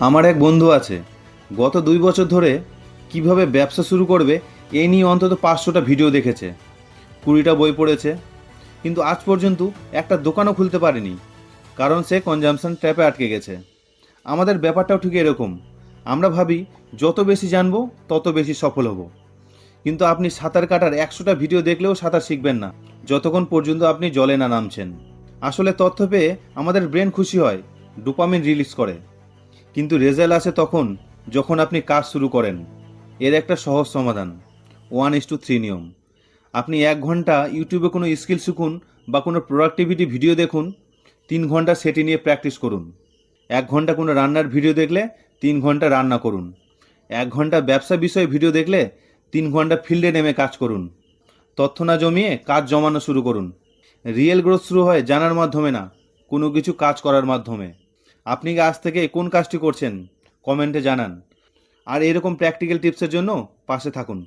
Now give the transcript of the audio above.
আমার এক বন্ধু আছে, গত 2 বছর ধরে কিভাবে ব্যবসা শুরু করবে এই নিয়ে অন্তত 500টা ভিডিও দেখেছে, 20টা বই পড়েছে, কিন্তু আজ পর্যন্ত একটা দোকানও খুলতে পারেনি, কারণ সে কনজাম্পশন ট্র্যাপে আটকে গেছে। আমাদের ব্যাপারটাও ঠিক এরকম। আমরা ভাবি যত বেশি জানবো তত বেশি সফল হব, কিন্তু আপনি সাঁতার কাটার 100টা ভিডিও দেখলেও সাঁতার শিখবেন না যতক্ষণ পর্যন্ত আপনি জলে না নামছেন। আসলে তথ্য পেয়ে আমাদের ব্রেন খুশি হয়, ডোপামিন রিলিজ করে, কিন্তু রেজাল্ট আসে তখন যখন আপনি কাজ শুরু করেন। এর একটা সহজ সমাধান, 1:3 নিয়ম। আপনি 1 ঘন্টা ইউটিউবে কোনো স্কিল শিখুন বা কোনো প্রোডাক্টিভিটি ভিডিও দেখুন, 3 ঘন্টা সেটি নিয়ে প্র্যাকটিস করুন। 1 ঘন্টা কোনো রান্নার ভিডিও দেখলে 3 ঘন্টা রান্না করুন। 1 ঘন্টা ব্যবসা বিষয়ে ভিডিও দেখলে 3 ঘন্টা ফিল্ডে নেমে কাজ করুন। তথ্য না জমিয়ে কাজ জমানো শুরু করুন। রিয়েল গ্রোথ শুরু হয় জানার মাধ্যমে না, কোনো কিছু কাজ করার মাধ্যমে। আপনি কি আজ থেকে কোন কাজটি করছেন কমেন্টে জানান, আর এরকম প্র্যাকটিক্যাল টিপসের জন্য পাশে থাকুন।